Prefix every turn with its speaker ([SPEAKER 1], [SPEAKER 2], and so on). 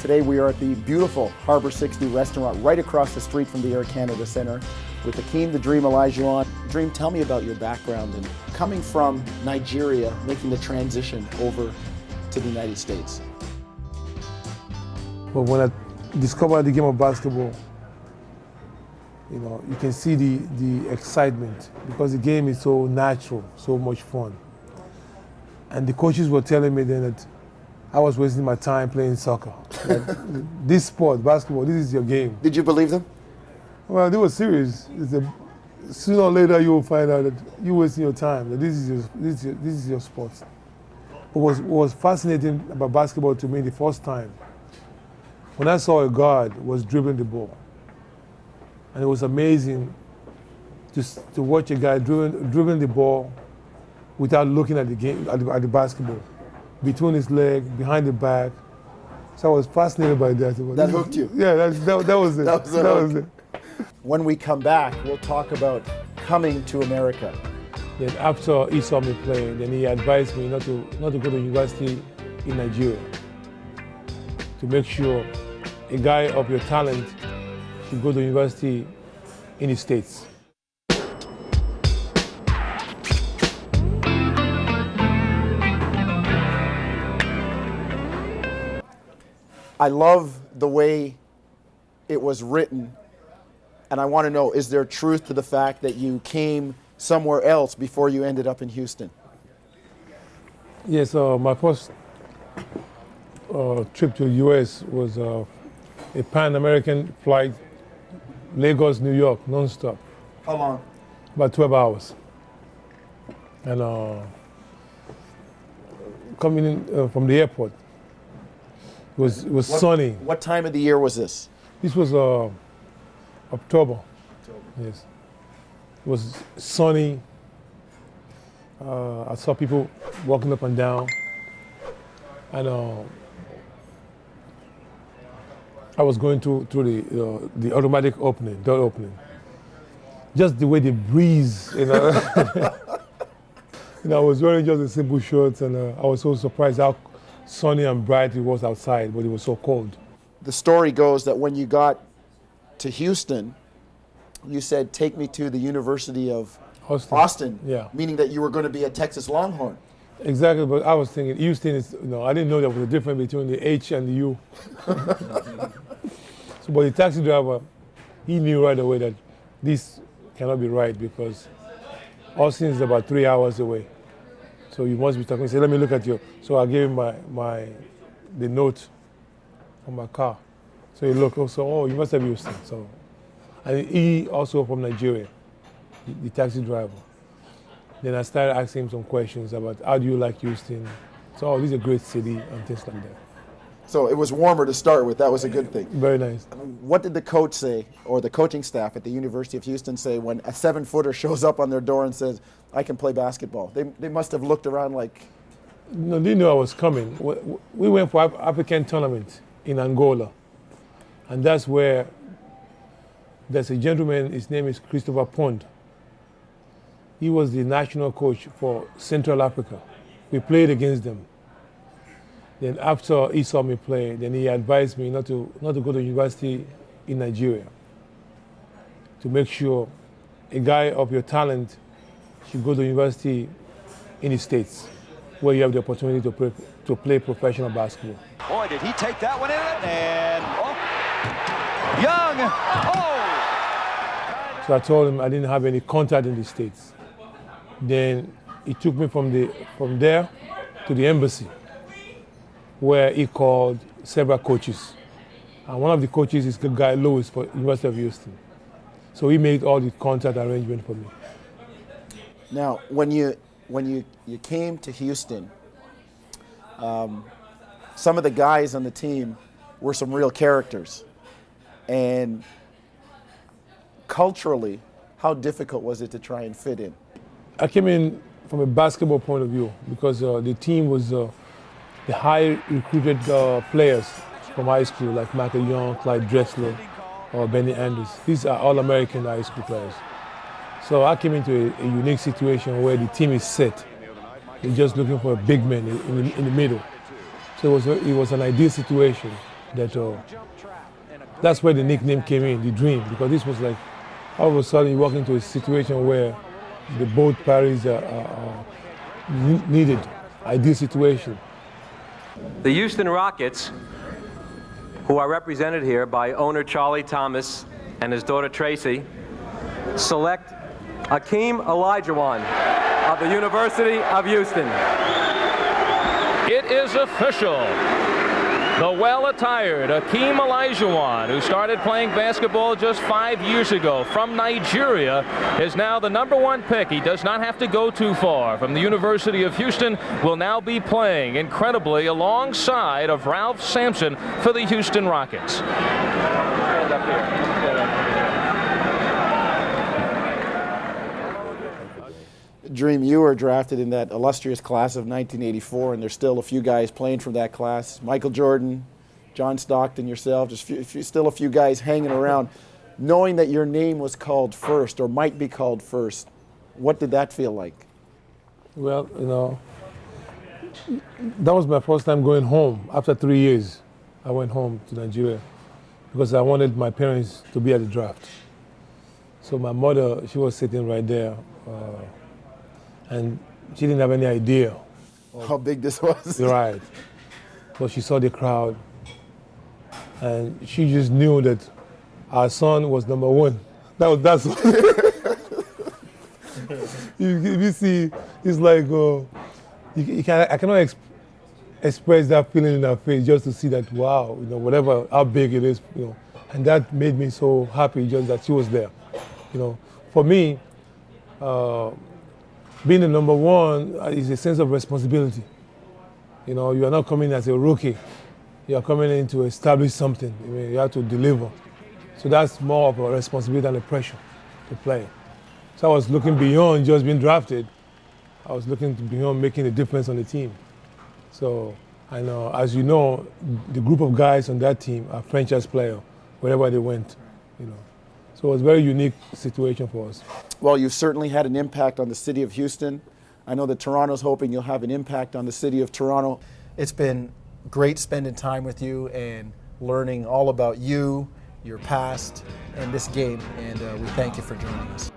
[SPEAKER 1] Today we are at the beautiful Harbor 60 restaurant right across the street from the Air Canada Centre with Akeem the Dream Olajuwon. Dream, tell me about your background and coming from Nigeria, making the transition over to the United States.
[SPEAKER 2] But when I discovered the game of basketball, you can see the excitement because the game is so natural, so much fun. And the coaches were telling me then that I was wasting my time playing soccer. Like, this sport, basketball, this is your game.
[SPEAKER 1] Did you believe them?
[SPEAKER 2] Well, they were serious. Sooner or later you will find out that you're wasting your time, that this is your sport. What was fascinating about basketball to me the first time, when I saw a guard was dribbling the ball. And it was amazing to watch a guy dribbling the ball without looking at the game, at the basketball, between his legs, behind the back. So I was fascinated by that.
[SPEAKER 1] That hooked you?
[SPEAKER 2] Yeah, that was it.
[SPEAKER 1] That was it. When we come back, we'll talk about coming to America.
[SPEAKER 2] Then after he saw me play, then he advised me not to go to university in Nigeria, to make sure a guy of your talent should go to university in the States.
[SPEAKER 1] I love the way it was written, and I want to know, is there truth to the fact that you came somewhere else before you ended up in Houston?
[SPEAKER 2] Yes, my first trip to the U.S. was a Pan-American flight, Lagos, New York, non-stop.
[SPEAKER 1] How long?
[SPEAKER 2] About 12 hours. And coming in from the airport, it was sunny.
[SPEAKER 1] What time of the year was this?
[SPEAKER 2] This was October. Yes. It was sunny. I saw people walking up and down. And I was going through the automatic door opening. Just the way the breeze, I was wearing just a simple shorts, and I was so surprised how sunny and bright it was outside, but it was so cold.
[SPEAKER 1] The story goes that when you got to Houston, you said, take me to the University of Austin,
[SPEAKER 2] yeah.
[SPEAKER 1] Meaning that you were going to be a Texas Longhorn.
[SPEAKER 2] Exactly, but I was thinking Houston is, I didn't know there was a difference between the H and the U. But the taxi driver, he knew right away that this cannot be right because Austin is about 3 hours away. So you must be talking. He said, let me look at you. So I gave him the note from my car. So he looked, oh, you must have Houston. So, and he also from Nigeria, the taxi driver. Then I started asking him some questions about how do you like Houston? So, this is a great city and things like that.
[SPEAKER 1] So it was warmer to start with. That was a good thing.
[SPEAKER 2] Very nice.
[SPEAKER 1] What did the coach say, or the coaching staff at the University of Houston say when a 7-footer shows up on their door and says, I can play basketball? They must have looked around like...
[SPEAKER 2] No, they knew I was coming. We went for African tournament in Angola. And that's where there's a gentleman, his name is Christopher Pond. He was the national coach for Central Africa. We played against them. Then after he saw me play, then he advised me not to go to university in Nigeria, to make sure a guy of your talent should go to university in the States, where you have the opportunity to play professional basketball.
[SPEAKER 3] Boy, did he take that one in, and Young,
[SPEAKER 2] So I told him I didn't have any contact in the States. Then he took me from there to the embassy, where he called several coaches. And one of the coaches is the guy Lewis for University of Houston. So he made all the contact arrangement for me.
[SPEAKER 1] Now, when you came to Houston, some of the guys on the team were some real characters. And culturally, how difficult was it to try and fit in?
[SPEAKER 2] I came in from a basketball point of view because the team was the high recruited players from high school, like Michael Young, Clyde Drexler, or Benny Andrews. These are all American high school players. So I came into a unique situation where the team is set. They're just looking for a big man in the middle. So it was an ideal situation that that's where the nickname came in, the Dream, because this was like all of a sudden you walk into a situation where the both parties are needed, ideal situation.
[SPEAKER 4] The Houston Rockets, who are represented here by owner Charlie Thomas and his daughter Tracy, select Akeem Olajuwon of the University of Houston.
[SPEAKER 5] It is official. The well-attired Akeem Olajuwon, who started playing basketball just 5 years ago from Nigeria, is now the #1 pick. He does not have to go too far. From the University of Houston, will now be playing incredibly alongside of Ralph Sampson for the Houston Rockets.
[SPEAKER 4] Stand up here. Stand up.
[SPEAKER 1] Dream, you were drafted in that illustrious class of 1984, and there's still a few guys playing from that class. Michael Jordan, John Stockton, yourself, just still a few guys hanging around. Knowing that your name was called first, or might be called first, what did that feel like?
[SPEAKER 2] Well, that was my first time going home. After 3 years, I went home to Nigeria because I wanted my parents to be at the draft. So my mother, she was sitting right there. And she didn't have any idea
[SPEAKER 1] How big this was?
[SPEAKER 2] right. But she saw the crowd, and she just knew that our son was #1. That's you see, it's like I cannot express that feeling in her face just to see that, wow, whatever how big it is, and that made me so happy just that she was there. For me. Being the #1 is a sense of responsibility. You are not coming as a rookie. You are coming in to establish something. You have to deliver. So that's more of a responsibility than a pressure to play. So I was looking beyond just being drafted. I was looking beyond making a difference on the team. So I know, as you know, the group of guys on that team are franchise players wherever they went. So it was a very unique situation for us.
[SPEAKER 1] Well, you've certainly had an impact on the city of Houston. I know that Toronto's hoping you'll have an impact on the city of Toronto. It's been great spending time with you and learning all about you, your past, and this game, and we thank you for joining us.